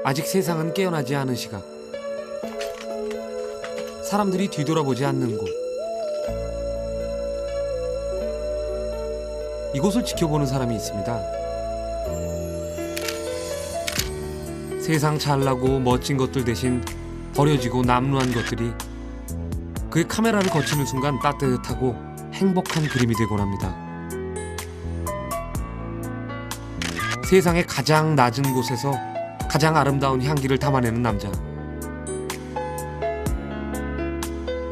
아직 세상은 깨어나지 않은 시각. 사람들이 뒤돌아보지 않는 곳. 이곳을 지켜보는 사람이 있습니다. 세상 잘나고 멋진 것들 대신 버려지고 남루한 것들이 그의 카메라를 거치는 순간 따뜻하고 행복한 그림이 되곤 합니다. 세상의 가장 낮은 곳에서 가장 아름다운 향기를 담아내는 남자.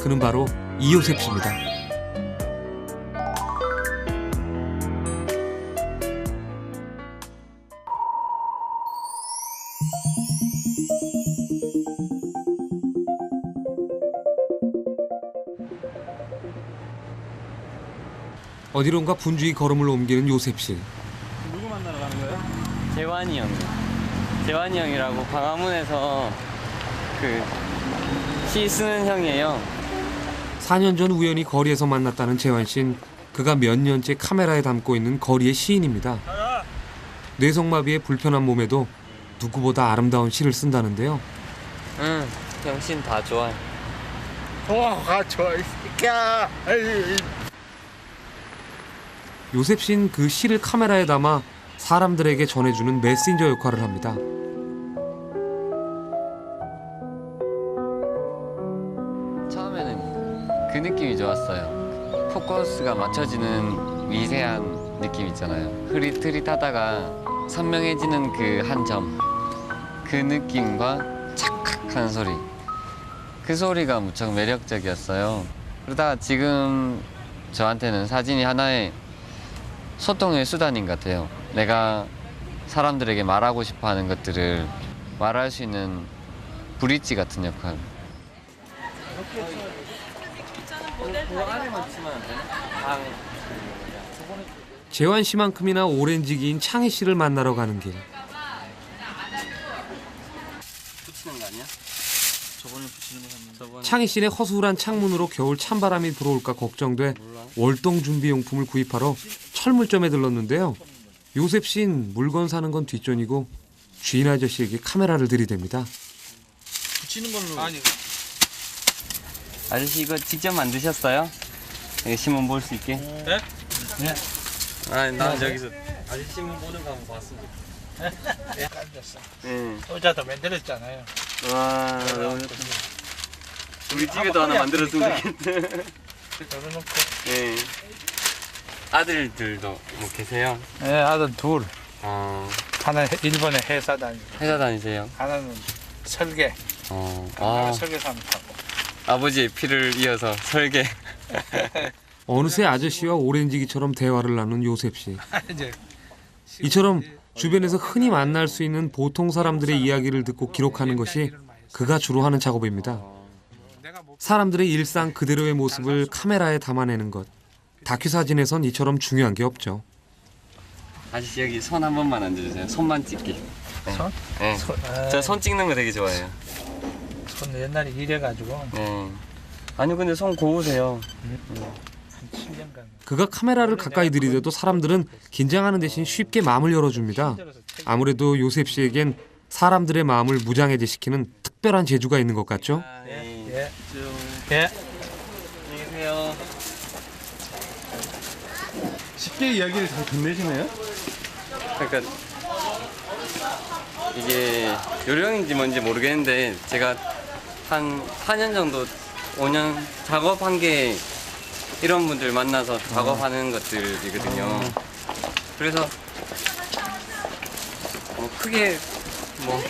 그는 바로 이요셉 씨입니다. 어디론가 분주히 걸음을 옮기는 요셉 씨. 누구 만나러 가는 거예요? 재환이 형이요. 재환이 형이라고 광화문에서 시 쓰는 형이에요. 4년 전 우연히 거리에서 만났다는 재환 씨는 그가 몇 년째 카메라에 담고 있는 거리의 시인입니다. 뇌성마비의 불편한 몸에도 누구보다 아름다운 시를 쓴다는데요. 응, 형 신 다 좋아해. 좋아 이 새끼야. 요셉 씨는 그 시를 카메라에 담아 사람들에게 전해주는 메신저 역할을 합니다. 처음에는 그 느낌이 좋았어요. 포커스가 맞춰지는 미세한 느낌 있잖아요. 흐릿흐릿하다가 선명해지는 그 한 점. 그 느낌과 착각한 소리. 그 소리가 무척 매력적이었어요. 그러다가 지금 저한테는 사진이 하나의 소통의 수단인 것 같아요. 내가 사람들에게 말하고 싶어 하는 것들을 말할 수 있는 브릿지 같은 역할. 재환 씨만큼이나 오렌지기인 창희 씨를 만나러 가는 길. 붙이는 거 아니야? 저번에 붙이는 거 샀는데. 창희 씨네 허술한 창문으로 겨울 찬바람이 들어올까 걱정돼 월동 준비용품을 구입하러 철물점에 들렀는데요. 요셉 씨는 물건 사는 건 뒷전이고 주인 아저씨에게 카메라를 들이댑니다. 붙이는 걸로. 아니. 아저씨 이거 직접 만드셨어요? 이거 신문 볼 수 있게? 네? 네. 아니 나 저기서 아저씨 신문 보는 거 한번 봤습니다. 앉았어. 네. 의자도 만들었잖아요. 와 너무 좋다. 우리 집에도 하나 만들었으면 좋겠네. 열어놓고. 네. 아들들도 뭐 계세요? 네, 아들 둘. 하나는 일본에 회사 다니고, 회사 다니세요? 하나는 설계. 아, 설계사는 하고. 아버지의 피를 이어서 설계. 어느새 아저씨와 오렌지기처럼 대화를 나눈 요셉 씨. 이제 이처럼 주변에서 흔히 만날 수 있는 보통 사람들의 이야기를 듣고 기록하는 것이 그가 주로 하는 작업입니다. 사람들의 일상 그대로의 모습을 카메라에 담아내는 것. 다큐 사진에선 이처럼 중요한 게 없죠. 아저씨 여기 손 한 번만 얹어주세요. 손만 찍기. 네. 손? 네. 저 손 찍는 거 되게 좋아해요. 손 옛날에 이래가지고 네. 아니 근데 손 고우세요. 한 7년간. 그가 카메라를 가까이 들이대도 사람들은 긴장하는 대신 쉽게 마음을 열어줍니다. 아무래도 요셉 씨에겐 사람들의 마음을 무장해제시키는 특별한 재주가 있는 것 같죠? 예. 예. 안녕히 계세요. 쉽게 이야기를 잘 건네시네요? 그러니까 이게 요령인지 뭔지 모르겠는데 제가 한 4년 정도 5년 작업한 게 이런 분들 만나서 작업하는 것들이거든요. 그래서 뭐 크게 뭐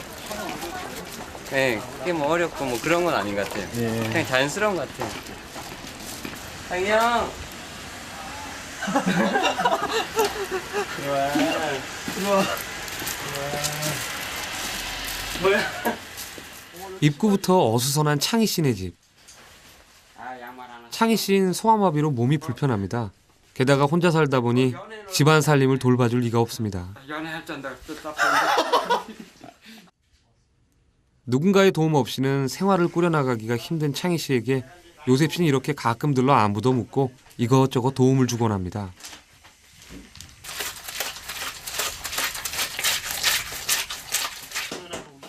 크게 뭐 어렵고 뭐 그런 건 아닌 것 같아요. 그냥 자연스러운 것 같아요. 상이 형! 뭐야? 입구부터 어수선한 창희 씨네 집. 창희 씨는 소아마비로 몸이 불편합니다. 게다가 혼자 살다 보니 집안 살림을 돌봐줄 리가 없습니다. 누군가의 도움 없이는 생활을 꾸려나가기가 힘든 창희 씨에게 요셉 씨는 이렇게 가끔 들러 안부도 묻고 이것저것 도움을 주곤 합니다.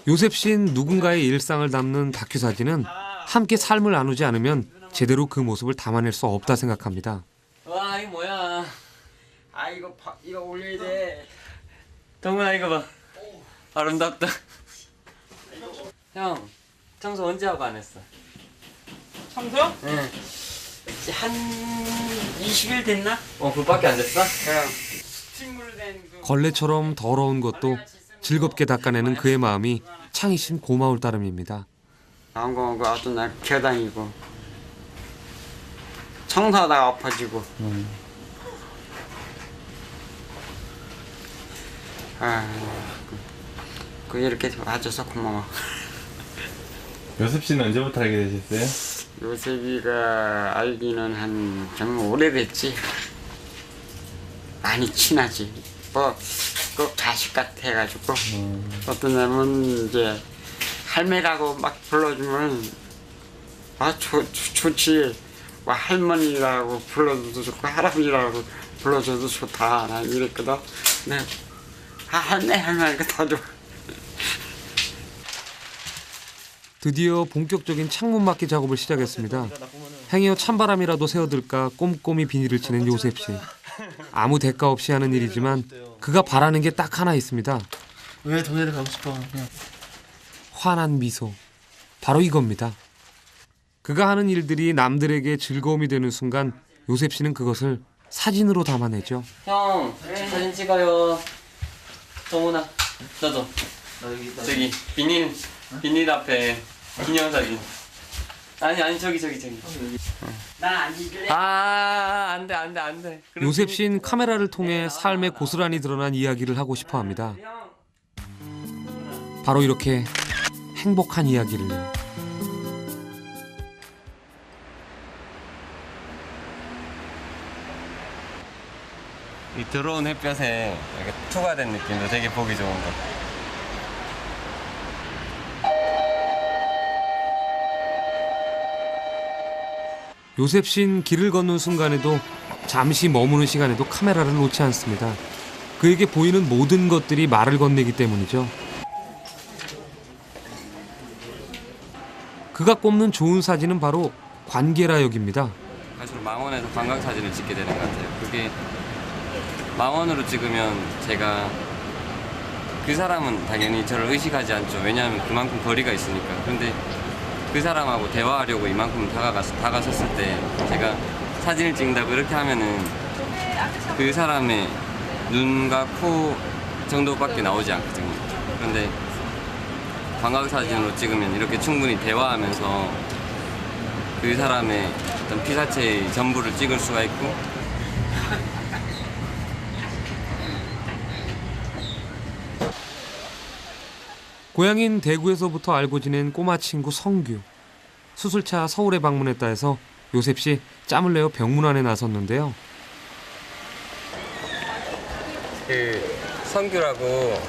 요셉 씨는 누군가의 일상을 담는 다큐 사진은 함께 삶을 나누지 않으면 제대로 그 모습을 담아낼 수 없다 생각합니다. 와 이거 뭐야? 아 이거 올려야 돼. 동훈아 이거 봐. 아름답다. 형 청소 언제 하고 안 했어? 청소요? 응. 한 20일 됐나? 그밖에 안 됐어? 친구로 된그 걸레처럼 더러운 것도 즐겁게 닦아내는 그의 마음이 창희 씨는 고마울 따름입니다. 나온 거 어떤 날 기어다니고 청소하다가 엎어지고. 그 이렇게 와줘서 고마워. 요셉 씨는 언제부터 알게 되셨어요? 요셉이가 알기는 한 정말 오래됐지. 많이 친하지. 뭐 꼭 자식 같아 해가지고 어떤 날은 이제 할매라고 막 불러주면 좋지. 뭐 할머니라고 불러줘도 좋고 할아버지라고 불러줘도 좋다. 난 이랬거든. 네. 할매 할머니가 더 좋아. 드디어 본격적인 창문 막기 작업을 시작했습니다. 행여 찬바람이라도 새어들까 꼼꼼히 비닐을 치는 요셉 씨. 아무 대가 없이 하는 일이지만 그가 바라는 게 딱 하나 있습니다. 왜 동해를 가고 싶어? 그냥. 환한 미소. 바로 이겁니다. 그가 하는 일들이 남들에게 즐거움이 되는 순간 요셉 씨는 그것을 사진으로 담아내죠. 형 사진 찍어요. 동훈아 너도 저기 비닐 앞에 기념사진. 아니 저기. 난 안 잊을래. 안돼. 요셉 씨는 카메라를 통해 삶에 고스란히 드러난 이야기를 하고 싶어 합니다. 바로 이렇게 행복한 이야기를요. 이 들어온 햇볕에 이렇게 투과된 느낌도 되게 보기 좋은 것. 요셉 씨는 길을 걷는 순간에도 잠시 머무는 시간에도 카메라를 놓지 않습니다. 그에게 보이는 모든 것들이 말을 건네기 때문이죠. 그가 꼽는 좋은 사진은 바로 관계라 역입니다. 사실 망원에서 관광 사진을 찍게 되는 것 같아요. 그게 망원으로 찍으면 제가 그 사람은 당연히 저를 의식하지 않죠. 왜냐하면 그만큼 거리가 있으니까. 그런데 그 사람하고 대화하려고 이만큼 다가섰을 때 제가 사진을 찍는다고 이렇게 하면은 그 사람의 눈과 코 정도밖에 나오지 않거든요. 그런데 광각 사진으로 찍으면 이렇게 충분히 대화하면서 그 사람의 어떤 피사체의 전부를 찍을 수가 있고 고향인 대구에서부터 알고 지낸 꼬마 친구 성규. 수술차 서울에 방문했다 해서 요셉 씨 짬을 내어 병문안에 나섰는데요. 그 성규라고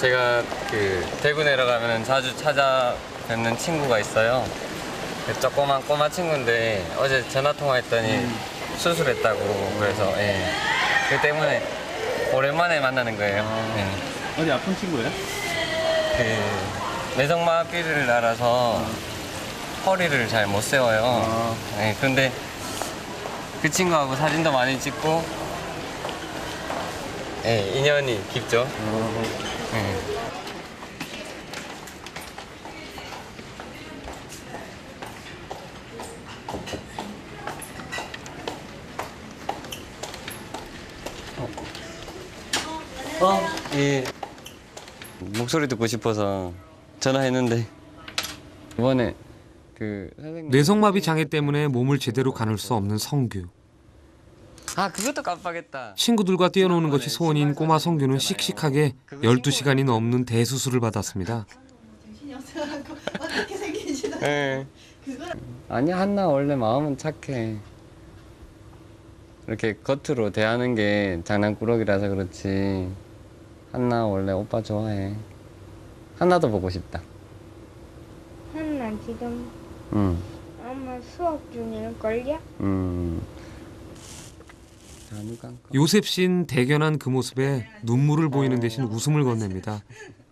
제가 그 대구 내려가면 자주 찾아뵙는 친구가 있어요. 그 조그만 꼬마 친구인데 어제 전화 통화했더니 수술했다고 그래서 그 때문에 오랜만에 만나는 거예요. 어디 아픈 친구예요? 그 내성마비를 앓아서 허리를 잘 못 세워요. 그런데 그 친구하고 사진도 많이 찍고 인연이 깊죠. 예. 목소리 듣고 싶어서 전화했는데 이번에 그 선생님 뇌성마비 장애 때문에 몸을 제대로 가눌 수 없는 성규. 그것도 깜빡했다. 친구들과 뛰어노는 것이 소원인 꼬마 성규는 씩씩하게 12시간이 넘는 대수술을 받았습니다. 정신이 없어갖고 어떻게 생긴지도 아니 한나 원래 마음은 착해. 이렇게 겉으로 대하는 게 장난꾸러기라서 그렇지 한나 원래 오빠 좋아해. 한나도 보고 싶다. 한나 지금 응. 아마 수업 중일걸요? 요셉 씨는 대견한 그 모습에 눈물을 보이는 대신 웃음을 건넵니다.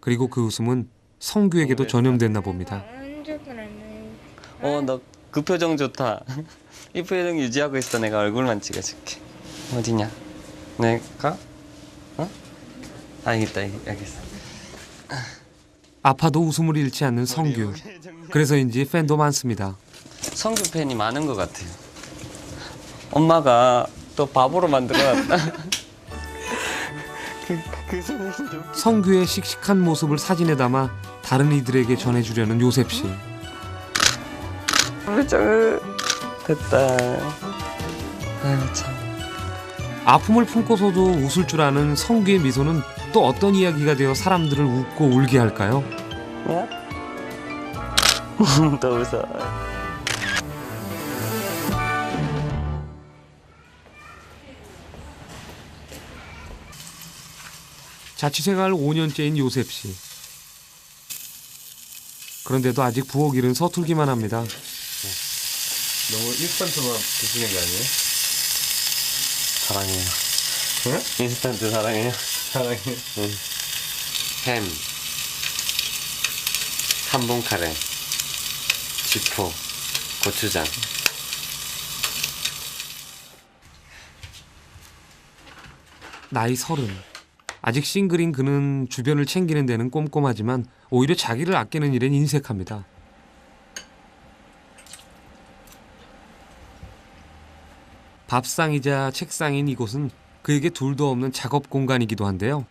그리고 그 웃음은 성규에게도 전염됐나 봅니다. 너 그 표정 좋다. 이 표정 유지하고 있어. 내가 얼굴만 찍어줄게. 어디냐? 내가? 알겠다, 알겠어. 아파도 웃음을 잃지 않는 성규. 그래서인지 팬도 많습니다. 성규 팬이 많은 것 같아요. 엄마가 또 바보로 만들어놨다. 성규의 씩씩한 모습을 사진에 담아 다른 이들에게 전해주려는 요셉 씨. 표정은 됐다. 아유 참. 아픔을 품고서도 웃을 줄 아는 성규의 미소는 또 어떤 이야기가 되어 사람들을 웃고 울게 할까요? 야? 더 웃어. 자취생활 5년째인 요셉 씨. 그런데도 아직 부엌 일은 서툴기만 합니다. 너무 인스턴트만 드시는 거 아니에요? 사랑해요. 응? 인스턴트 사랑해요. 사랑해요. 햄, 3분 카레, 지포, 고추장. 나이 30. 아직 싱글인 그는 주변을 챙기는 데는 꼼꼼하지만 오히려 자기를 아끼는 일엔 인색합니다. 밥상이자 책상인 이곳은 그에게 둘도 없는 작업 공간이기도 한데요.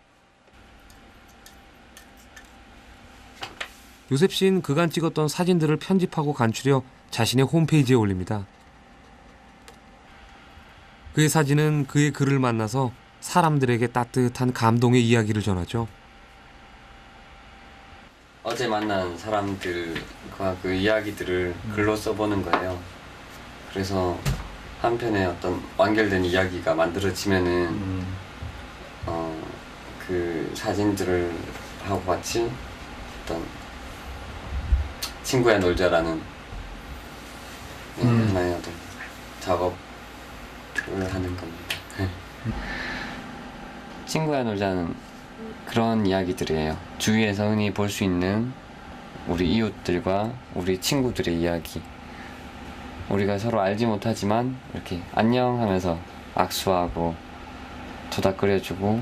요셉 씨는 그간 찍었던 사진들을 편집하고 간추려 자신의 홈페이지에 올립니다. 그의 사진은 그의 글을 만나서 사람들에게 따뜻한 감동의 이야기를 전하죠. 어제 만난 사람들과 그 이야기들을 글로 써보는 거예요. 그래서 한편의 어떤 완결된 이야기가 만들어지면은 그 사진들을 하고 같이 어떤 친구야 놀자라는 하나의 어떤 작업을 하는 겁니다. 친구야 놀자는 그런 이야기들이에요. 주위에서 흔히 볼 수 있는 우리 이웃들과 우리 친구들의 이야기. 우리가 서로 알지 못하지만 이렇게 안녕 하면서 악수하고 토닥거려주고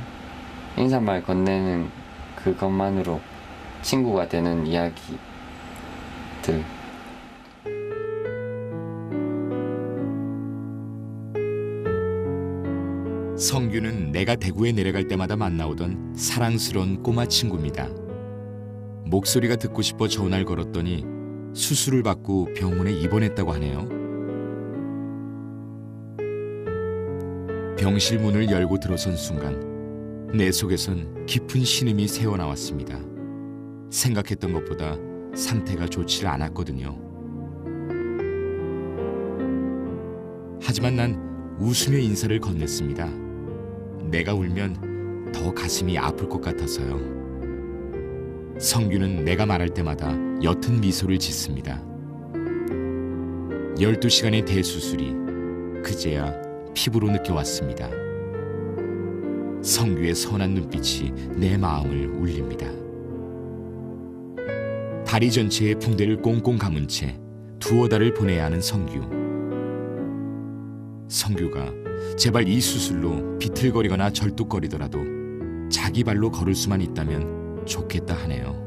인사말 건네는 그것만으로 친구가 되는 이야기들. 성규는 내가 대구에 내려갈 때마다 만나오던 사랑스러운 꼬마 친구입니다. 목소리가 듣고 싶어 전화를 걸었더니 수술을 받고 병원에 입원했다고 하네요. 병실 문을 열고 들어선 순간 내 속에선 깊은 신음이 새어나왔습니다. 생각했던 것보다 상태가 좋지 않았거든요. 하지만 난 웃으며 인사를 건넸습니다. 내가 울면 더 가슴이 아플 것 같아서요. 성규는 내가 말할 때마다 옅은 미소를 짓습니다. 12시간의 대수술이 그제야 피부로 느껴왔습니다. 성규의 선한 눈빛이 내 마음을 울립니다. 다리 전체에 붕대를 꽁꽁 감은 채 두어 달을 보내야 하는 성규. 성규가 제발 이 수술로 비틀거리거나 절뚝거리더라도 자기 발로 걸을 수만 있다면 좋겠다 하네요.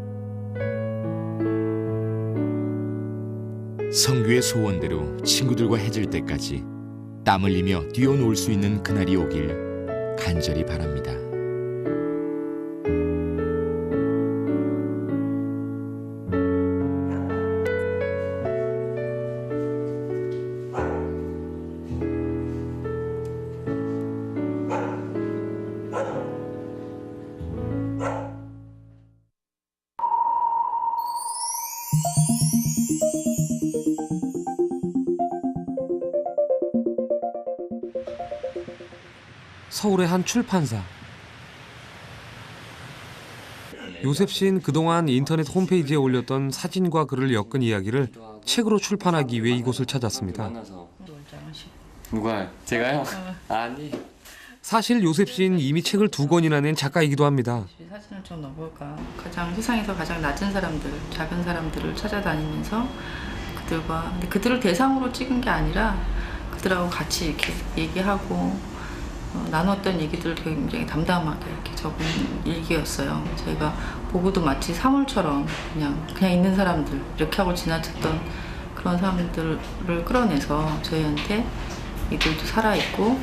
성규의 소원대로 친구들과 해질 때까지 땀 흘리며 뛰어놀 수 있는 그날이 오길 간절히 바랍니다. 서울의 한 출판사. 요셉 씨는 그동안 인터넷 홈페이지에 올렸던 사진과 글을 엮은 이야기를 책으로 출판하기 위해 이곳을 찾았습니다. 누가요? 제가요? 아니 사실 요셉 씨는 이미 책을 2권이나 낸 작가이기도 합니다. 사진을 좀 넣어볼까. 가장 세상에서 가장 낮은 사람들, 작은 사람들을 찾아다니면서 근데 그들을 대상으로 찍은 게 아니라 그들하고 같이 이렇게 얘기하고 나눴던 얘기들을 굉장히 담담하게 이렇게 적은 일기였어요. 저희가 보고도 마치 사물처럼 그냥 있는 사람들 이렇게 하고 지나쳤던 그런 사람들을 끌어내서 저희한테 이들도 살아있고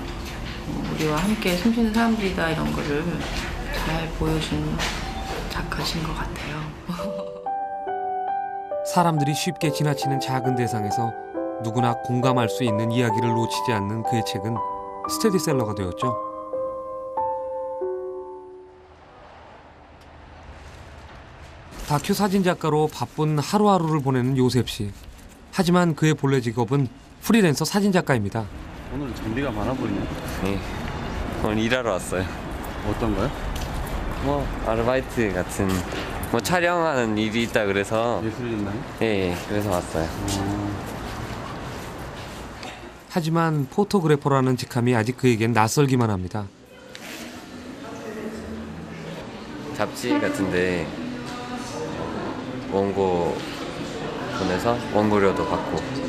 우리와 함께 숨쉬는 사람들이다 이런 거를 잘 보여준 작가신 것 같아요. 사람들이 쉽게 지나치는 작은 대상에서 누구나 공감할 수 있는 이야기를 놓치지 않는 그의 책은 스테디셀러가 되었죠. 다큐 사진작가로 바쁜 하루하루를 보내는 요셉 씨. 하지만 그의 본래 직업은 프리랜서 사진작가입니다. 오늘 장비가 많아 보이네. 네. 오늘 일하러 왔어요. 어떤 거요? 뭐 아르바이트 같은 뭐 촬영하는 일이 있다 그래서 예술 있나요? 예, 그래서 왔어요. 하지만 포토그래퍼라는 직함이 아직 그에겐 낯설기만 합니다. 잡지 같은데 원고 보내서 원고료도 받고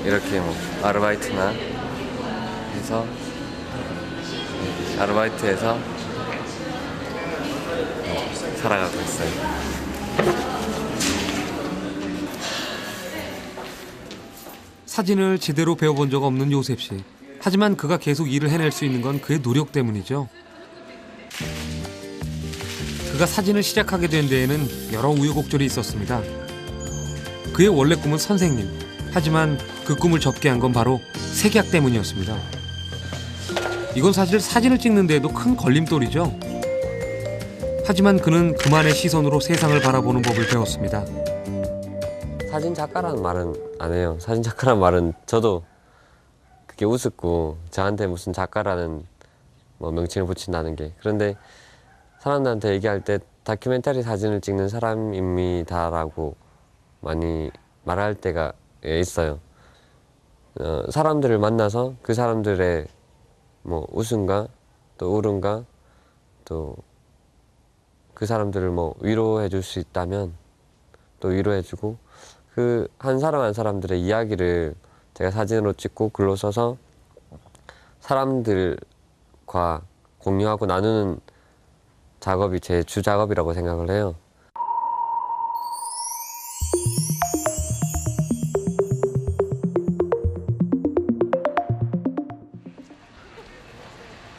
이렇게 뭐 아르바이트나 해서 아르바이트해서 살아가고 있어요. 사진을 제대로 배워본 적 없는 요셉 씨. 하지만 그가 계속 일을 해낼 수 있는 건 그의 노력 때문이죠. 그가 사진을 시작하게 된 데에는 여러 우여곡절이 있었습니다. 그의 원래 꿈은 선생님. 하지만 그 꿈을 접게 한 건 바로 색약 때문이었습니다. 이건 사실 사진을 찍는 데에도 큰 걸림돌이죠. 하지만 그는 그만의 시선으로 세상을 바라보는 법을 배웠습니다. 사진 작가라는 말은 안 해요. 사진 작가라는 말은 저도 그게 우습고 저한테 무슨 작가라는 뭐 명칭을 붙인다는 게. 그런데 사람들한테 얘기할 때 다큐멘터리 사진을 찍는 사람입니다라고 많이 말할 때가 있어요. 사람들을 만나서 그 사람들의 뭐 웃음과 또 울음과 또 그 사람들을 뭐 위로해 줄 수 있다면 또 위로해주고 그 한 사람 한 사람들의 이야기를 제가 사진으로 찍고 글로 써서 사람들과 공유하고 나누는 작업이 제 주 작업이라고 생각을 해요.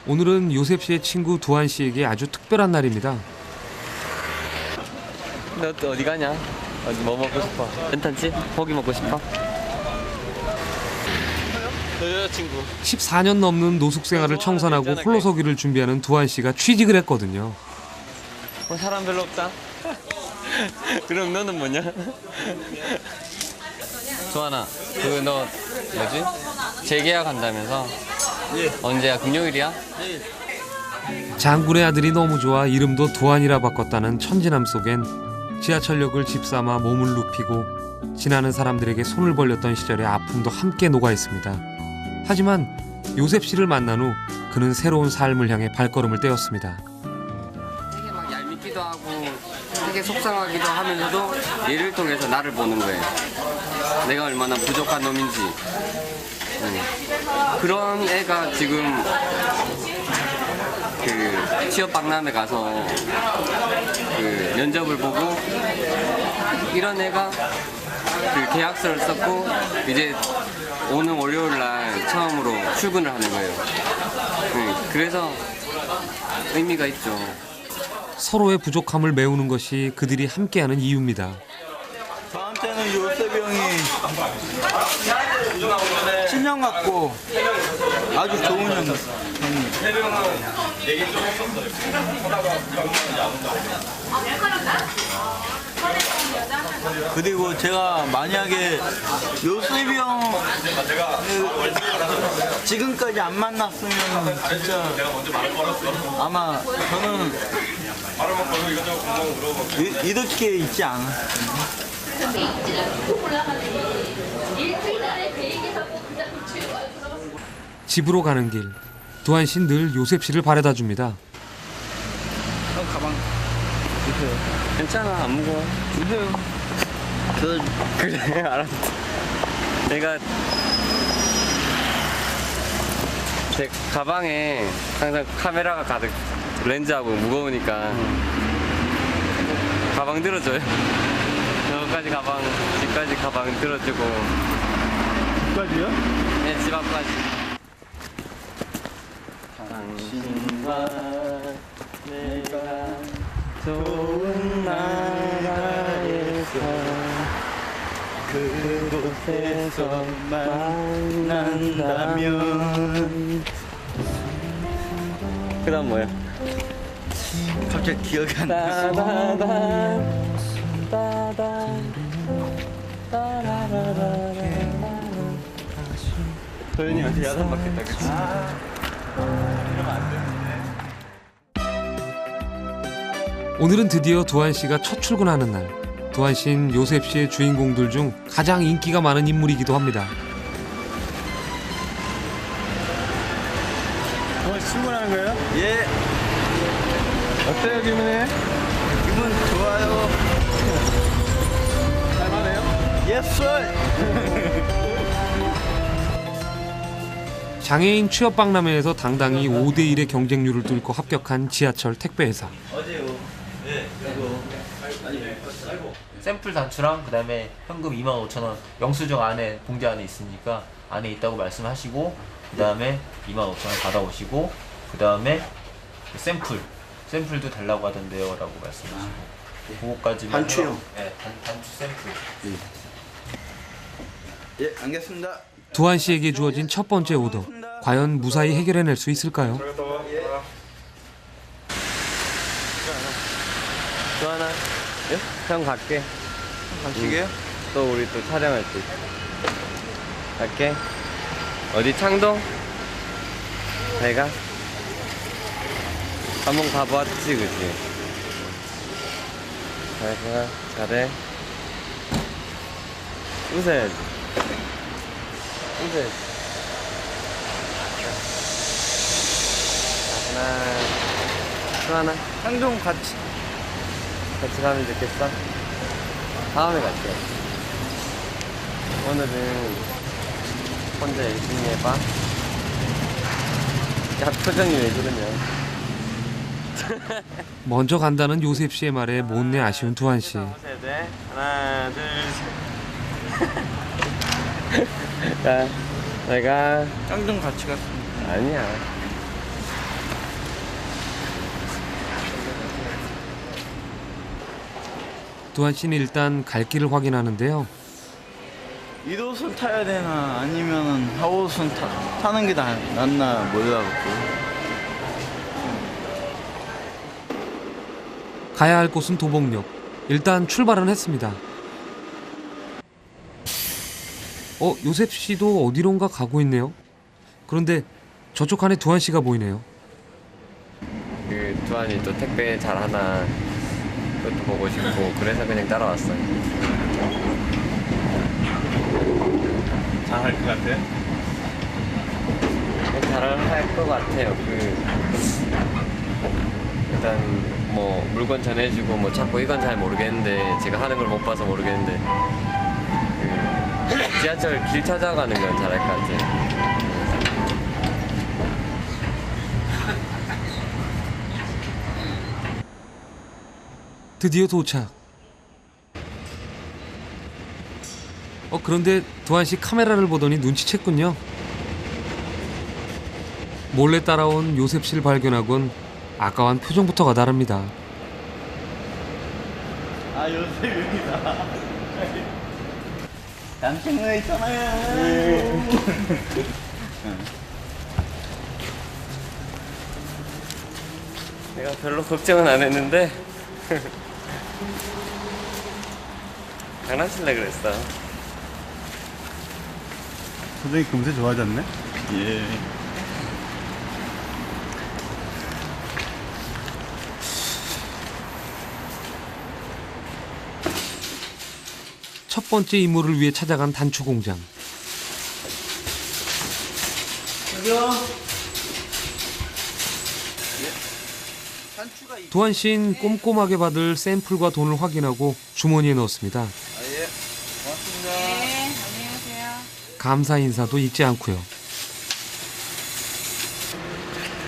오늘은 요셉 씨의 친구 두한 씨에게 아주 특별한 날입니다. 너 또 어디 가냐? 뭐 먹고 싶어? 괜찮지? 고기 먹고 싶어? 여자친구 14년 넘는 노숙 생활을 청산하고 홀로서기를 준비하는 두한 씨가 취직을 했거든요. 사람 별로 없다. 그럼 너는 뭐냐? 조하나, 그 너 뭐지? 재계약한다면서? 언제야? 금요일이야? 장군의 아들이 너무 좋아 이름도 두한이라 바꿨다는 천진남 속엔 지하철역을 집삼아 몸을 눕히고 지나는 사람들에게 손을 벌렸던 시절의 아픔도 함께 녹아 있습니다. 하지만 요셉 씨를 만난 후 그는 새로운 삶을 향해 발걸음을 떼었습니다. 되게 막 얄밉기도 하고 되게 속상하기도 하면서도 얘를 통해서 나를 보는 거예요. 내가 얼마나 부족한 놈인지. 그런 애가 지금 그 취업 박람회 가서 그 면접을 보고 이런 애가 그 계약서를 썼고 이제 오는 월요일 날 처음으로 출근을 하는 거예요. 그래서 의미가 있죠. 서로의 부족함을 메우는 것이 그들이 함께하는 이유입니다. 저한테는 요셉 형이 친형 같고 아주 좋은 형이에요. 그리고 제가 만약에 요셉이 형 지금까지 안 만났으면 진짜 아마 저는 이렇게 있지 않았어요. 집으로 가는 길, 두한 씨는 늘 요셉 씨를 바래다 줍니다. 가방 주세요. 괜찮아, 안 무거워. 주세요. 그래, 알았어. 내가 제 가방에 항상 카메라가 가득, 렌즈하고 무거우니까 가방 들어줘요. 저까지 가방, 집까지 가방 들어주고. 집까지요? 네, 집 앞까지. 당신과 내가 좋은 나라에서 그곳에서 만난다면. 그 다음 뭐야? 갑자기 기억이 안 나. 도현이한테 야단 맞겠다, 그치? 오늘은 드디어 두한 씨가 첫 출근하는 날. 두한 씨는 요셉 씨의 주인공들 중 가장 인기가 많은 인물이기도 합니다. 출근하는 거예요? 예. 어때요, 기분이? 기분 좋아요. 할만해요? 예스. 장애인 취업 박람회에서 당당히 5대1의 경쟁률을 뚫고 합격한 지하철 택배회사. 어제요. 네. 이거. 샘플 단추랑 그다음에 현금 25,000원 영수증 안에 봉지 안에 있으니까 안에 있다고 말씀하시고 그다음에 25,000원 받아오시고 그다음에 샘플도 달라고 하던데요라고 말씀하시고 그거까지만 단추요? 네, 단추 샘플. 예, 알겠습니다. 두한 씨에게 주어진 첫 번째 오더. 과연 무사히 해결해낼 수 있을까요? 두하나, 예? 형 갈게. 가시게요? 또 우리 또 촬영할 때. 갈게. 어디 창동? 내가? 한번 가봤지, 그치? 잘 가, 잘해. 웃어야지. 웃어야지. 하나, 창동 같이. 같이 가면 좋겠어? 다음에 갈게. 오늘은 혼자 열심히 해봐. 야, 표정이 왜 그러냐. 먼저 간다는 요셉 씨의 말에 못내 아쉬운 두한 씨. 웃어야 돼. 하나, 둘, 셋. 자, 내가. 창동 같이 갔습니다. 아니야. 두한 씨는 일단 갈 길을 확인하는데요. 1호선 타야 되나 아니면 4호선 타는 게 낫나 몰라갖고. 가야 할 곳은 도봉역. 일단 출발은 했습니다. 요셉 씨도 어디론가 가고 있네요. 그런데 저쪽 안에 두한 씨가 보이네요. 그 두한이 또 택배 잘하나 그것도 보고 싶고 그래서 그냥 따라왔어요. 잘할 것 같아요? 잘할 것 같아요. 일단 뭐 물건 전해주고 뭐 자꾸 이건 잘 모르겠는데 제가 하는 걸 못 봐서 모르겠는데 지하철 길 찾아가는 건 잘할 것 같아요. 드디어 도착. 그런데 두한 씨 카메라를 보더니 눈치챘군요. 몰래 따라온 요셉 씨를 발견하곤 아까워한 표정부터가 다릅니다. 아, 요셉입니다. 남친구가 있잖아요. 내가 별로 걱정은 안 했는데 장난칠래 그랬어. 표정이 금세 좋아졌네? 예. 첫 번째 임무를 위해 찾아간 단추 공장. 여기요. 두한 씨는 꼼꼼하게 받을 샘플과 돈을 확인하고 주머니에 넣었습니다. 예. 고맙습니다. 네, 안녕히 계세요. 감사 인사도 잊지 않고요.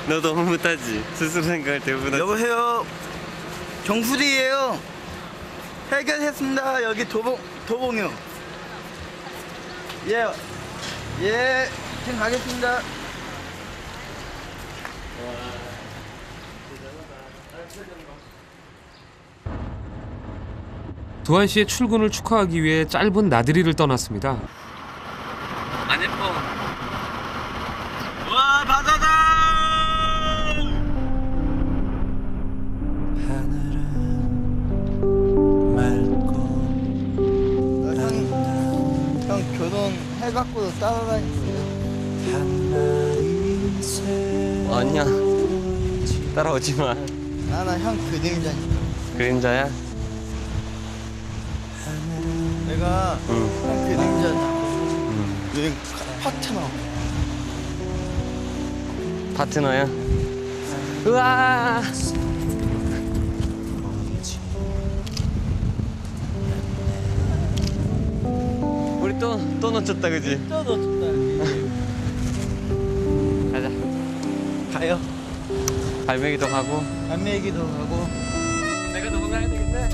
너 너무 못하지? 스스로 생각할 때 못하지? 여보세요. 정수리예요. 해결했습니다. 여기 도봉이요. 예. 예. 지금 가겠습니다. 두한 씨의 출근을 축하하기 위해 짧은 나들이를 떠났습니다. 안 예뻐. 와, 바다다! 형 결혼해갖고도 따라다녔어요. 아니야. 따라오지 마. 나 형 그림자니까. 그림자야? 내가 형 그림자니까. 여행 파트너. 파트너야? 우와. 우리 또 놓쳤다, 그지? 또 놓쳤다. 가자. 가요. 갈매기도 가고. 갈매기도 가고. 내가 너무 가야 되겠네.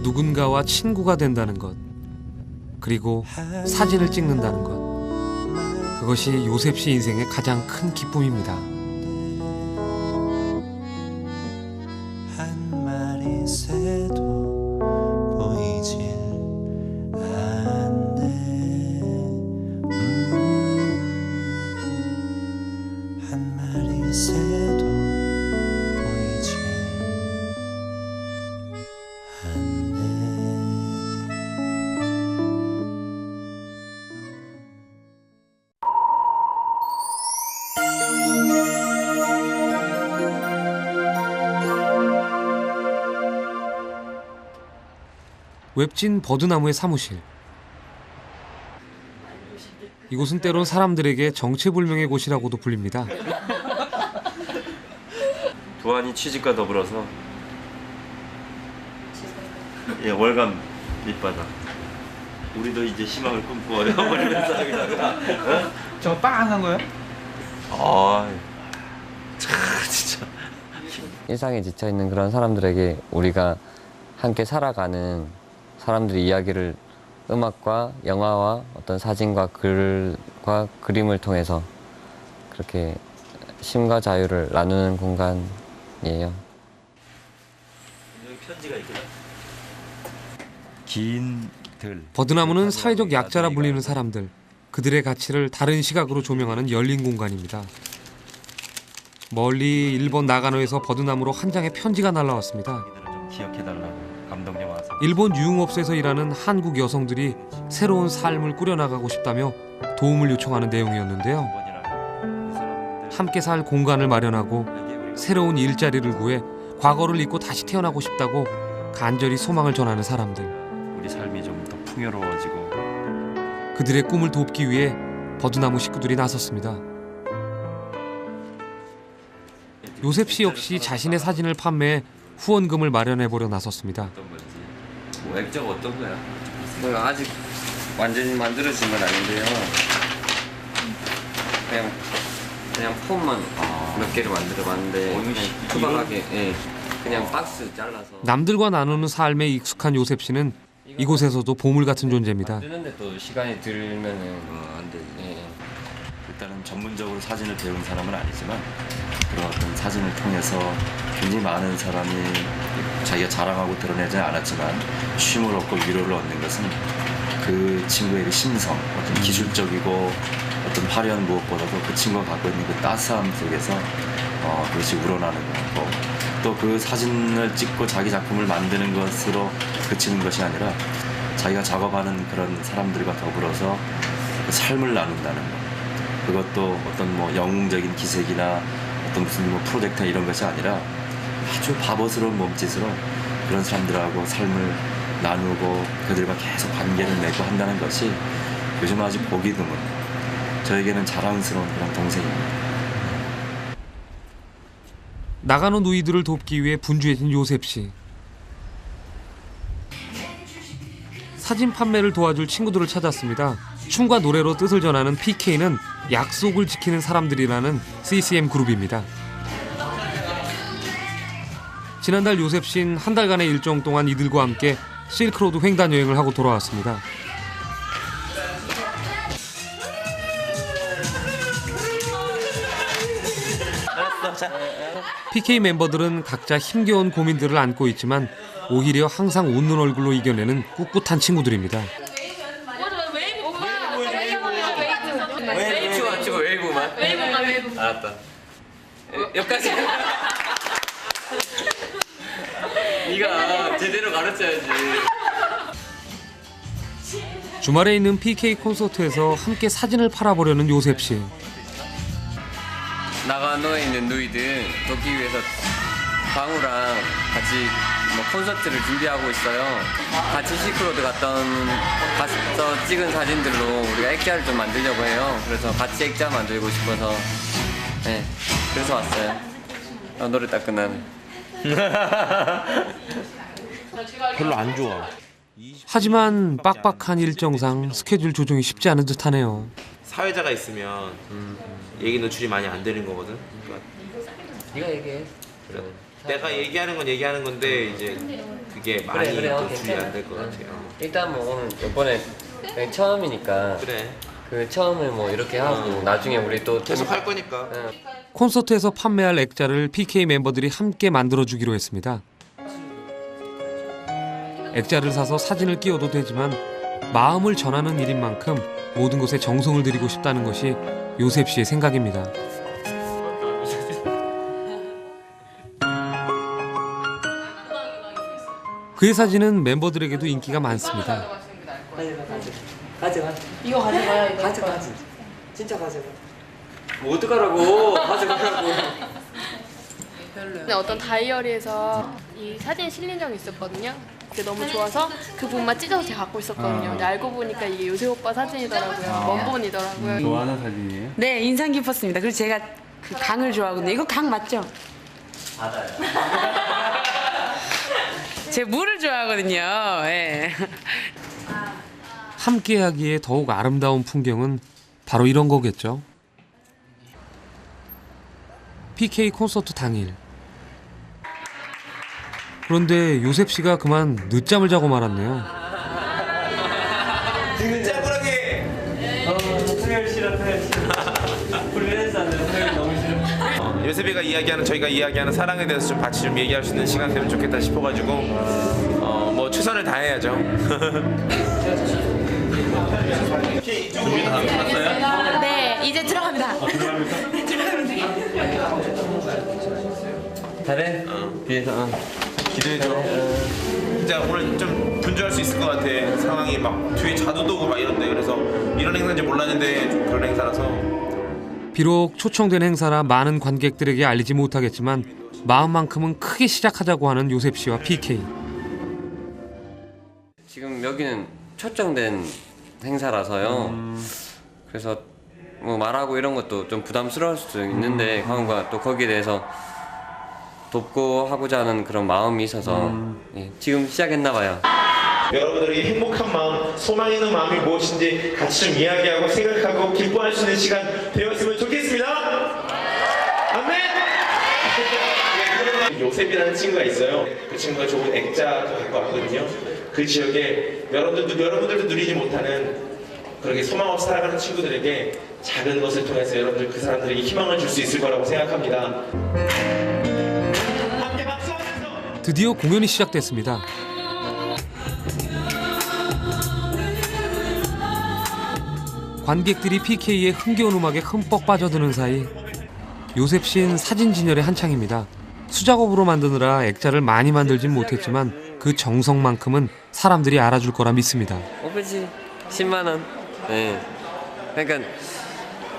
누군가와 친구가 된다는 것, 그리고 사진을 찍는다는 것. 그것이 요셉 씨 인생의 가장 큰 기쁨입니다. 한 마리 새도 보이질 않네. 한 마리 새도 보이질 않네. 웹진 버드나무의 사무실. 이곳은 때론 사람들에게 정체불명의 곳이라고도 불립니다. 두한이 취직과 더불어서 예, 월간 밑바닥. 우리도 이제 희망을 꿈꾸어요. 버리면서 저거 빵한 거예요? 아, 참 진짜. 일상에 지쳐있는 그런 사람들에게 우리가 함께 살아가는 사람들의 이야기를 음악과 영화와 어떤 사진과 글과 그림을 통해서 그렇게 쉼과 자유를 나누는 공간이에요. 여기 편지가 있거든. 긴 들. 버드나무는 사회적 약자라 불리는 사람들, 그들의 가치를 다른 시각으로 조명하는 열린 공간입니다. 멀리 일본 나가노에서 버드나무로 한 장의 편지가 날라왔습니다. 좀 기억해달라고 감독님 와서. 일본 유흥업소에서 일하는 한국 여성들이 새로운 삶을 꾸려나가고 싶다며 도움을 요청하는 내용이었는데요. 함께 살 공간을 마련하고 새로운 일자리를 구해 과거를 잊고 다시 태어나고 싶다고 간절히 소망을 전하는 사람들. 우리 삶이 좀 더 풍요로워지고 그들의 꿈을 돕기 위해 버드나무 식구들이 나섰습니다. 요셉 씨 역시 자신의 사진을 판매해 후원금을 마련해보려 나섰습니다. 어떤 건지. 뭐 액자가 어떤 거야? 제가 아직 완전히 만들어진 건 아닌데요. 그냥 폼만 몇 개를 만들어봤는데 그냥 투박하게 그냥 박스 잘라서. 남들과 나누는 삶에 익숙한 요셉 씨는 이곳에서도 보물 같은 존재입니다. 만드는데 또 시간이 들면은 안 되지. 일단은 전문적으로 사진을 배운 사람은 아니지만 그런 어떤 사진을 통해서 굉장히 많은 사람이 자기가 자랑하고 드러내지 않았지만 쉼을 얻고 위로를 얻는 것은 그 친구의 그 심성, 어떤 기술적이고 어떤 화려한 무엇보다도 그 친구가 갖고 있는 그 따스함 속에서 그것이 우러나는 거고, 또 그 사진을 찍고 자기 작품을 만드는 것으로 그치는 것이 아니라 자기가 작업하는 그런 사람들과 더불어서 그 삶을 나눈다는 것. 그것도 어떤 뭐 영웅적인 기색이나 어떤 무슨 뭐 프로젝트 이런 것이 아니라 아주 바보스러운 몸짓으로 그런 사람들하고 삶을 나누고 그들과 계속 관계를 맺고 한다는 것이 요즘 아주 보기 드문 저에게는 자랑스러운 그런 동생입니다. 나가노 누이들을 돕기 위해 분주해진 요셉 씨. 사진 판매를 도와줄 친구들을 찾았습니다. 춤과 노래로 뜻을 전하는 PK는 약속을 지키는 사람들이라는 CCM 그룹입니다. 지난달 요셉 씨는 한 달간의 일정 동안 이들과 함께 실크로드 횡단 여행을 하고 돌아왔습니다. PK 멤버들은 각자 힘겨운 고민들을 안고 있지만 오히려 항상 웃는 얼굴로 이겨내는 꿋꿋한 친구들입니다. 웨이브 안 치고 웨이브만? 웨이브만. 알았다. 여기까지. 네가 제대로 가르쳐야지. 주말에 있는 PK 콘서트에서 함께 사진을 팔아보려는 요셉 씨. 나가노에 있는 누이들 돕기 위해서 광우랑 같이 뭐 콘서트를 준비하고 있어요. 같이 실크로드 가서 찍은 사진들로 우리가 액자를 좀 만들려고 해요. 그래서 같이 액자 만들고 싶어서 네, 그래서 왔어요. 노래 딱 끝나네. 별로 안 좋아. 하지만 빡빡한 일정상 스케줄 조정이 쉽지 않은 듯하네요. 사회자가 있으면 얘기 노출이 많이 안 되는 거거든. 그러니까 네가 얘기해. 그래. 내가 얘기하는 건 얘기하는 건데 이제 그게 많이 노출이 안 될 것 같아요. 일단 뭐 오늘 이번에 처음이니까 그래. 그 처음을 뭐 이렇게 하고 나중에 우리 또 계속 할 거니까. 콘서트에서 판매할 액자를 PK 멤버들이 함께 만들어주기로 했습니다. 액자를 사서 사진을 끼워도 되지만 마음을 전하는 일인 만큼 모든 것에 정성을 들이고 싶다는 것이 요셉 씨의 생각입니다. 그의 사진은 멤버들에게도 인기가 많습니다. 가져가. 이거 가져가야 이거 가져가. 진짜 가져가. 뭐 어떡하라고. 가져가라고. 근데 어떤 다이어리에서 이 사진이 실린 적이 있었거든요. 그게 너무 좋아서 그 부분만 찢어서 제가 갖고 있었거든요. 근데 알고 보니까 이게 요셉 오빠 사진이더라고요. 원본이더라고요. 좋아하는 사진이에요? 네, 인상 깊었습니다. 그리고 제가 그 강을 좋아하거든요. 이거 강 맞죠? 바다요. 제 물을 좋아하거든요. 예. 함께하기에 더욱 아름다운 풍경은 바로 이런 거겠죠. PK 콘서트 당일. 그런데 요셉 씨가 그만 늦잠을 자고 말았네요. 짜부라기. 토요일 싫어. 프리랜서 하는 토요일 너무 싫어. 요셉이가 이야기하는 저희가 이야기하는 사랑에 대해서 좀 같이 좀 얘기할 수 있는 시간 되면 좋겠다 싶어가지고 뭐 최선을 다해야죠. 준비 다 끝났어요? 네, 이제 들어갑니다. 잘해? 뒤에서. 기대해줘. 진짜 오늘 좀 분주할 수 있을 것 같아. 상황이 막 뒤에 자두도 오고 막 이런데 그래서 이런 행사인지 몰랐는데 좀 그런 행사라서. 비록 초청된 행사라 많은 관객들에게 알리지 못하겠지만 마음만큼은 크게 시작하자고 하는 요셉 씨와 PK. 지금 여기는 초청된 행사라서요. 그래서 뭐 말하고 이런 것도 좀 부담스러울 수도 있는데 광우가 또 거기에 대해서 돕고 하고자 하는 그런 마음이 있어서 예, 지금 시작했나 봐요. 여러분들이 행복한 마음, 소망 있는 마음이 무엇인지 같이 좀 이야기하고 생각하고 기뻐할 수 있는 시간 되었으면 좋겠습니다. 아멘! 요셉이라는 친구가 있어요. 그 친구가 좋은 액자도 갖고 왔거든요. 그 지역에 여러분들도 누리지 못하는 그렇게 소망 없이 살아가는 친구들에게 작은 것을 통해서 여러분들 그 사람들에게 희망을 줄 수 있을 거라고 생각합니다. 드디어 공연이 시작됐습니다. 관객들이 PK의 흥겨운 음악에 흠뻑 빠져드는 사이 요셉 씨는 사진 진열에 한창입니다. 수작업으로 만드느라 액자를 많이 만들진 못했지만 그 그 정성만큼은 사람들이 알아줄 거라 믿습니다. 그렇지. 10만 원. 네. 그러니까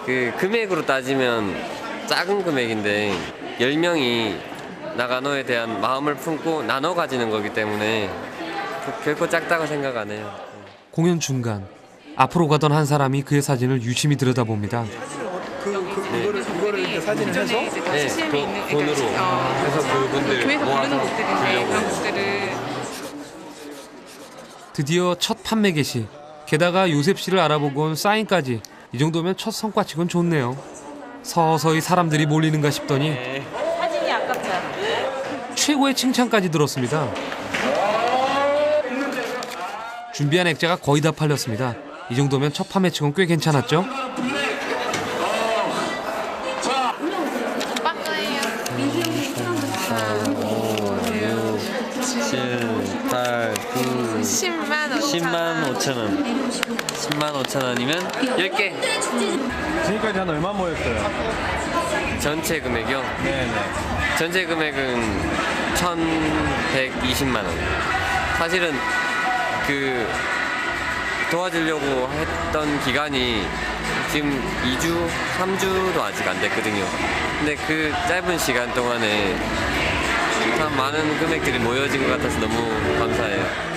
그 금액으로 따지면 작은 금액인데 10명이 나가노에 대한 마음을 품고 나눠 가지는 거기 때문에 결코 작다고 생각 안 해요. 공연 중간 앞으로 가던 한 사람이 그의 사진을 유심히 들여다봅니다. 그거를 이렇게 사진을 해서 네, 돈으로 해서 그분들 교회에서 모아서 부르는 곡들인데 그런 곡들을 드디어 첫 판매 개시. 게다가 요셉 씨를 알아보고 온 사인까지. 이 정도면 첫 성과치곤 좋네요. 서서히 사람들이 몰리는가 싶더니 사진이 아깝다. 최고의 칭찬까지 들었습니다. 준비한 액자가 거의 다 팔렸습니다. 이 정도면 첫 판매치곤 꽤 괜찮았죠? 그 10만 5천 원. 10만 5천 원이면 10개. 지금까지 한 얼마 모였어요? 전체 금액이요? 네네. 전체 금액은 1,120만 원. 사실은 그 도와주려고 했던 기간이 지금 2주, 3주도 아직 안 됐거든요. 근데 그 짧은 시간 동안에 참 많은 금액들이 모여진 것 같아서 너무 감사해요.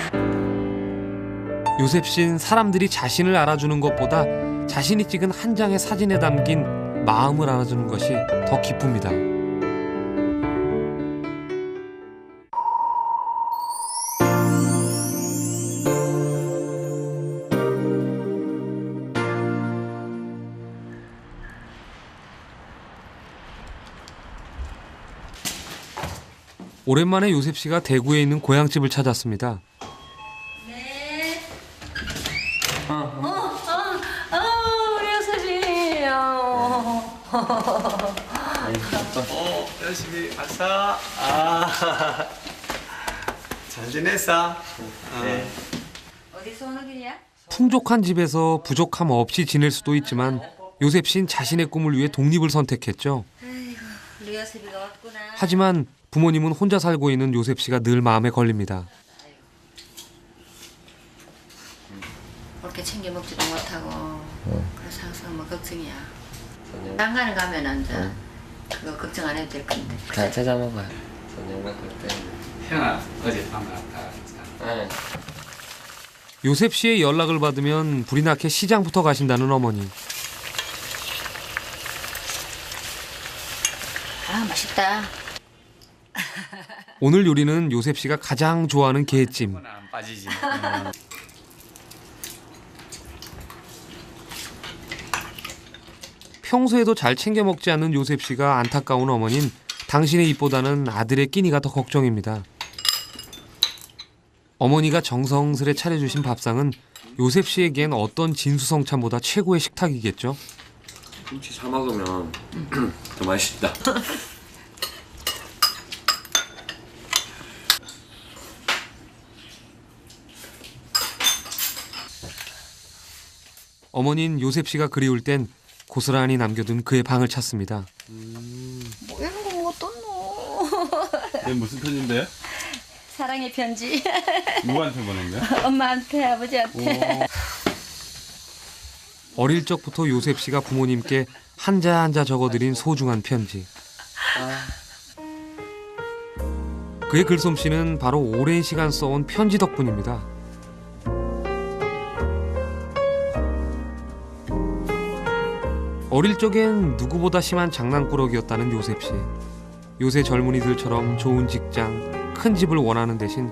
요셉 씨는 사람들이 자신을 알아주는 것보다 자신이 찍은 한 장의 사진에 담긴 마음을 알아주는 것이 더 기쁩니다. 오랜만에 요셉 씨가 대구에 있는 고향집을 찾았습니다. 우리 요셉이. 열심히 왔어. 잘 지냈어? 네. 어디서 오는 길이야? 풍족한 집에서 부족함 없이 지낼 수도 있지만 요셉 씨는 자신의 꿈을 위해 독립을 선택했죠. 아이고, 우리 요셉이가 왔구나. 하지만 부모님은 혼자 살고 있는 요셉 씨가 늘 마음에 걸립니다. 그렇게 챙겨 먹지도 못하고 그래서 항상 뭐 걱정이야. 장가를 가면은 이제 그거 걱정 안 해도 될 건데. 잘 찾아 먹어요. 저녁 먹을 때. 형아 어제 방 갔다. 네. 요셉 씨의 연락을 받으면 불이 나게 시장부터 가신다는 어머니. 아 맛있다. 오늘 요리는 요셉 씨가 가장 좋아하는 게찜. 안 빠지지. 평소에도 잘 챙겨 먹지 않는 요셉 씨가 안타까운 어머니는 당신의 입보다는 아들의 끼니가 더 걱정입니다. 어머니가 정성스레 차려주신 밥상은 요셉 씨에겐 어떤 진수성찬보다 최고의 식탁이겠죠. 김치 사 먹으면 더 맛있다. 어머니는 요셉 씨가 그리울 땐 고스란히 남겨둔 그의 방을 찾습니다. 뭐 이런 거뭐 떴노? 이게 무슨 편인데? 사랑의 편지. 누구한테 보낸 거야? 엄마한테 아버지한테. 어릴 적부터 요셉 씨가 부모님께 한자 한자 적어드린 소중한 편지. 그의 글솜씨는 바로 오랜 시간 써온 편지 덕분입니다. 어릴 적엔 누구보다 심한 장난꾸러기였다는 요셉 씨. 요새 젊은이들처럼 좋은 직장, 큰 집을 원하는 대신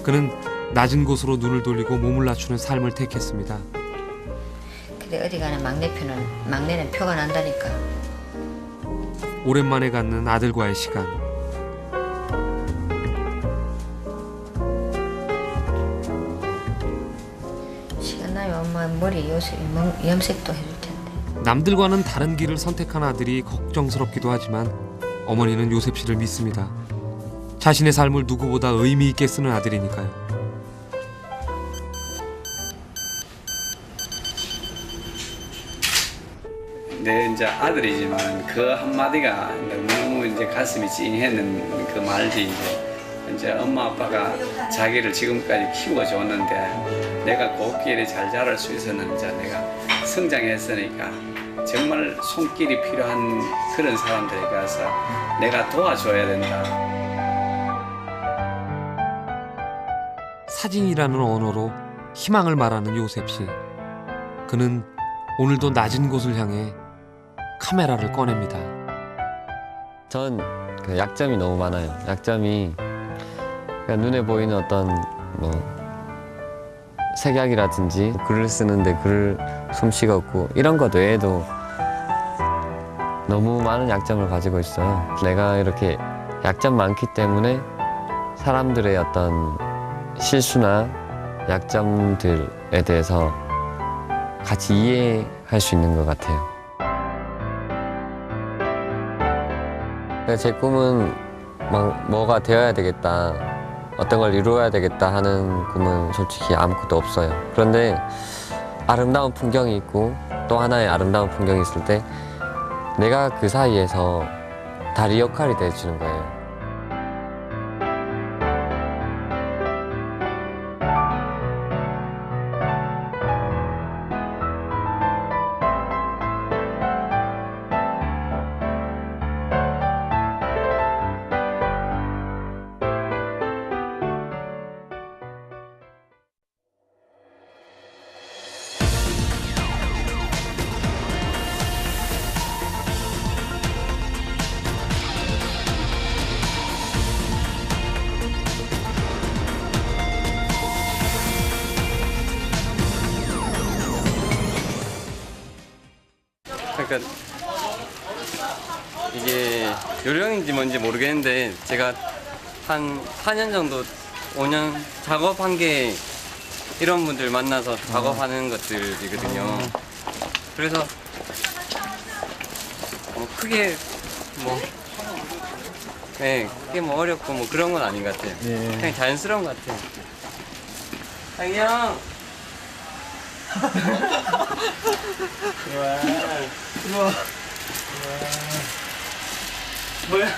그는 낮은 곳으로 눈을 돌리고 몸을 낮추는 삶을 택했습니다. 근데 어디 가는 막내는 표가 난다니까. 오랜만에 갖는 아들과의 시간. 시간 나면 엄마 머리 염색도 해줄 텐데. 남들과는 다른 길을 선택한 아들이 걱정스럽기도 하지만 어머니는 요셉 씨를 믿습니다. 자신의 삶을 누구보다 의미 있게 쓰는 아들이니까요. 내 이제 아들이지만 그 한마디가 너무 이제 가슴이 찡했는 그 말이 이제 이제 엄마 아빠가 자기를 지금까지 키워줬는데 내가 그 길에 잘 자랄 수 있었는지 내가 성장했으니까 정말 손길이 필요한 그런 사람들에 가서 내가 도와줘야 된다. 사진이라는 언어로 희망을 말하는 요셉 씨. 그는 오늘도 낮은 곳을 향해 카메라를 꺼냅니다. 전 그 약점이 너무 많아요. 약점이 그냥 눈에 보이는 어떤 뭐 색약이라든지 글을 쓰는데 글 솜씨가 없고 이런 것 외에도 너무 많은 약점을 가지고 있어요. 내가 이렇게 약점 많기 때문에 사람들의 어떤 실수나 약점들에 대해서 같이 이해할 수 있는 것 같아요. 제 꿈은 막 뭐가 되어야 되겠다, 어떤 걸 이루어야 되겠다 하는 꿈은 솔직히 아무것도 없어요. 그런데 아름다운 풍경이 있고 또 하나의 아름다운 풍경이 있을 때 내가 그 사이에서 다리 역할이 돼주는 거예요. 그러니까 이게 요령인지 뭔지 모르겠는데 제가 한 4년 정도 5년 작업한 게 이런 분들 만나서 작업하는 것들이거든요. 그래서 뭐 크게 크게 뭐 어렵고 뭐 그런 건 아닌 것 같아요. 그냥 자연스러운 것 같아요. 장이 형! 뭐야?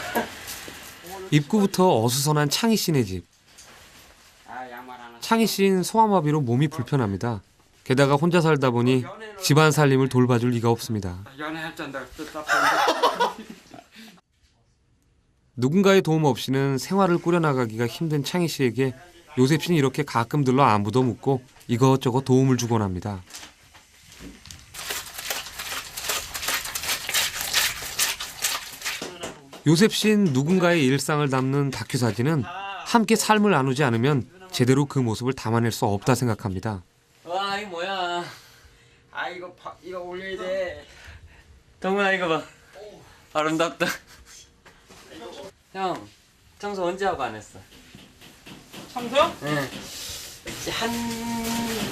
입구부터 어수선한 창희 씨네 집. 창희 씨는 소아마비로 몸이 불편합니다. 게다가 혼자 살다 보니 집안 살림을 돌봐줄 리가 없습니다. 누군가의 도움 없이는 생활을 꾸려나가기가 힘든 창희 씨에게 요셉 씨는 이렇게 가끔 들러 안부도 묻고 이것저것 도움을 주곤 합니다. 요셉 씨는 누군가의 일상을 담는 다큐 사진은 함께 삶을 나누지 않으면 제대로 그 모습을 담아낼 수 없다 생각합니다. 와, 이거 뭐야? 아 이거 올려야 돼. 동훈아 이거 봐. 아름답다. 형, 청소 언제 하고 안 했어? 청소요? 응. 한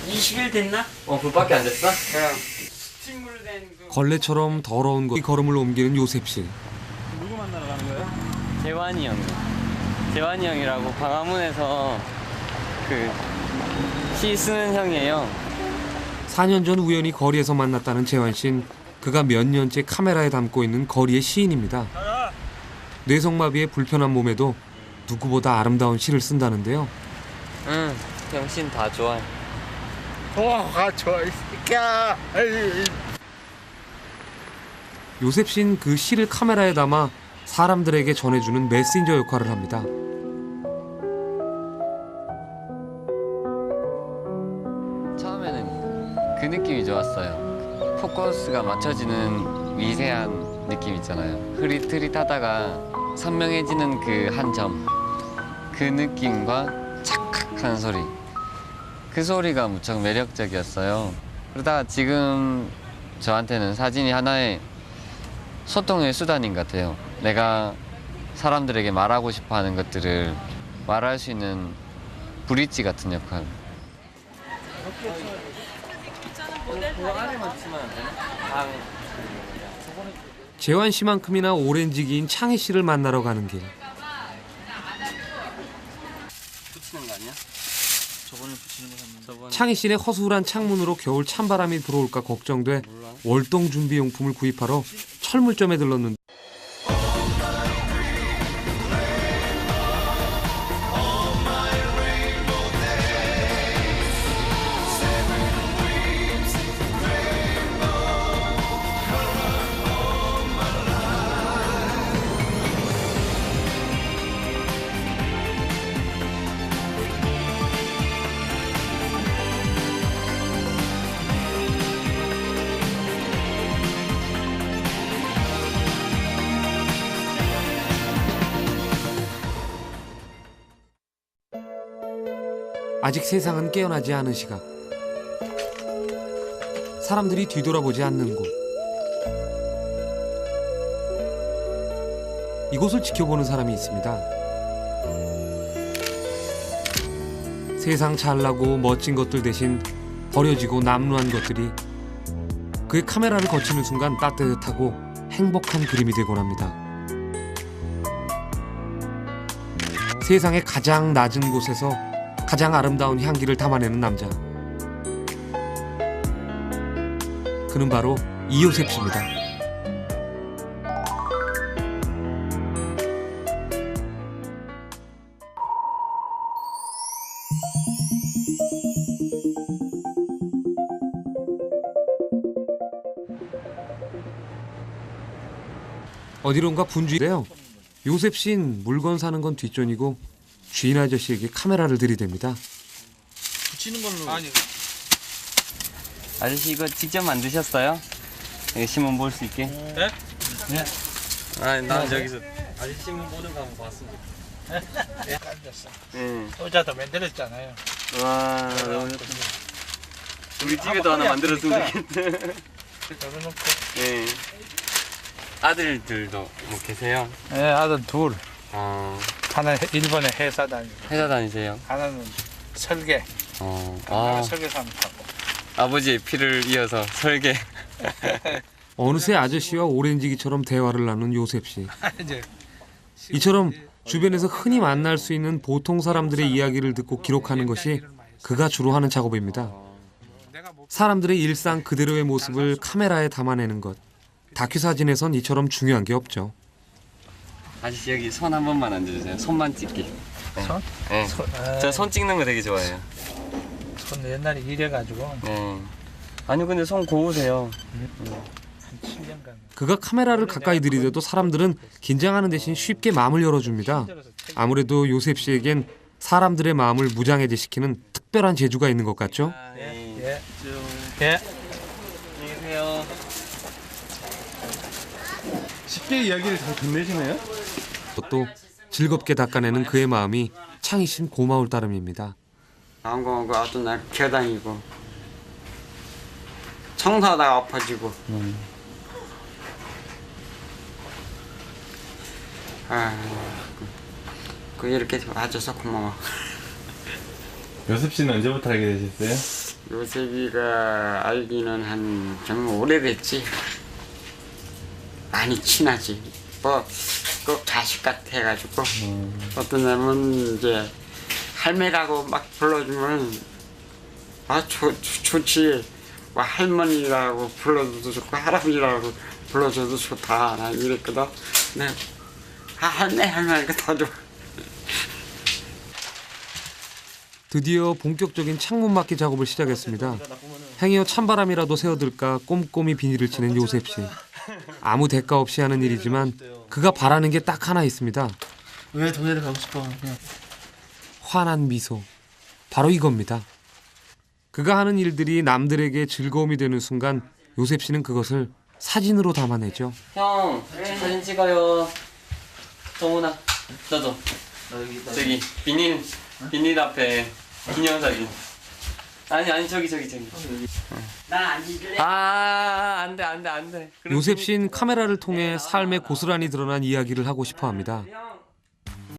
20일 됐나? 그밖에 안 됐어? 스팀으로 된 그. 걸레처럼 더러운 곳 걸음을 옮기는 요셉 씨. 누구 만나러 가는 거예요? 재환이 형. 재환이 형이라고 광화문에서 그 시 쓰는 형이에요. 4년 전 우연히 거리에서 만났다는 재환 씨는 그가 몇 년째 카메라에 담고 있는 거리의 시인입니다. 뇌성마비의 불편한 몸에도 누구보다 아름다운 시를 쓴다는데요. 응, 형 신 다 좋아해. 좋아 이 새끼야. 요셉 씨는 그 시를 카메라에 담아 사람들에게 전해주는 메신저 역할을 합니다. 처음에는 그 느낌이 좋았어요. 포커스가 맞춰지는 미세한 느낌 있잖아요. 흐릿흐릿하다가 선명해지는 그 한 점, 그 느낌과 착각한 소리, 그 소리가 무척 매력적이었어요. 그러다가 지금 저한테는 사진이 하나의 소통의 수단인 것 같아요. 내가 사람들에게 말하고 싶어하는 것들을 말할 수 있는 브릿지 같은 역할. 재환 씨만큼이나 오렌지기인 창희 씨를 만나러 가는 길. 붙이는 거 아니야? 저번에 붙이는 거 같는데. 창희 씨네 허술한 창문으로 겨울 찬바람이 들어올까 걱정돼 월동 준비용품을 구입하러 철물점에 들렀는데 아직 세상은 깨어나지 않은 시각. 사람들이 뒤돌아보지 않는 곳. 이곳을 지켜보는 사람이 있습니다. 세상 잘나고 멋진 것들 대신 버려지고 남루한 것들이 그의 카메라를 거치는 순간 따뜻하고 행복한 그림이 되곤 합니다. 세상의 가장 낮은 곳에서 가장 아름다운 향기를 담아내는 남자. 그는 바로 이요셉 씨입니다. 어디론가 분주인데요. 요셉 씨는 물건 사는 건 뒷전이고 주인 아저씨에게 카메라를 들이댑니다. 붙이는 걸로. 아니. 아저씨 이거 직접 만드셨어요? 이거 신문 볼 수 있게? 네? 네. 아, 난 저기서 아저씨 신문 보는 거 한번 봤습니다. 네. 앉았어. 응. 의자도 만들었잖아요. 와, 너무 좋다. 우리 집에도 하나 만들었으면 좋겠네. 열어놓고. 예. 아들들도 뭐 계세요? 네, 아들 둘. 하나 일본에 회사 다니고. 회사 다니세요? 하나는 설계. 아. 설계사는 하고. 아버지의 피를 이어서 설계. 어느새 아저씨와 오렌지기처럼 대화를 나눈 요셉 씨. 이제 이처럼 주변에서 흔히 만날 수 있는 보통 사람들의 이야기를 듣고 기록하는 것이 그가 주로 하는 작업입니다. 사람들의 일상 그대로의 모습을 카메라에 담아내는 것. 다큐 사진에선 이처럼 중요한 게 없죠. 아저씨 여기 손 한 번만 얹어주세요. 손만 찍기. 네. 손? 네. 저 손 찍는 거 되게 좋아해요. 손 옛날에 이래가지고. 네. 아니 근데 손 고우세요. 한 7년간. 그가 카메라를 가까이 들이대도 사람들은 긴장하는 대신 쉽게 마음을 열어줍니다. 아무래도 요셉 씨에겐 사람들의 마음을 무장해제시키는 특별한 재주가 있는 것 같죠? 예. 예. 예. 안녕히 계세요. 쉽게 이야기를 잘 건네시네요. 또 즐겁게 닦아내는 그의 마음이 창이신 고마울 따름입니다. 안 공하고 어떤 날 기어다니고 청소하다가 엎어지고 그 이렇게 와줘서 고마워. 요셉 씨는 언제부터 알게 되셨어요? 요셉이가 알기는 한 정말 오래됐지. 많이 친하지. 뭐 꼭 자식 같아 해가지고 어떤 날은 이제 할매라고 막 불러주면 좋지. 뭐 할머니라고 불러줘도 좋고 할아버지라고 불러줘도 좋다. 난 이랬거든. 근데 할매 할머니가 더 좋아. 드디어 본격적인 창문 막기 작업을 시작했습니다. 행여 찬바람이라도 새어들까 꼼꼼히 비닐을 치는 요셉 씨. 아무 대가 없이 하는 일이지만 그가 바라는 게 딱 하나 있습니다. 왜 동해를 가고 싶어? 그냥. 환한 미소. 바로 이겁니다. 그가 하는 일들이 남들에게 즐거움이 되는 순간 요셉 씨는 그것을 사진으로 담아내죠. 형, 사진 찍어요. 동훈아, 너도. 저기 비닐 앞에 기념사진. 아니 저기. 난 안 찍을래. 안 돼. 요셉 씨는 카메라를 통해 삶의 고스란히 드러난 이야기를 하고 싶어 합니다.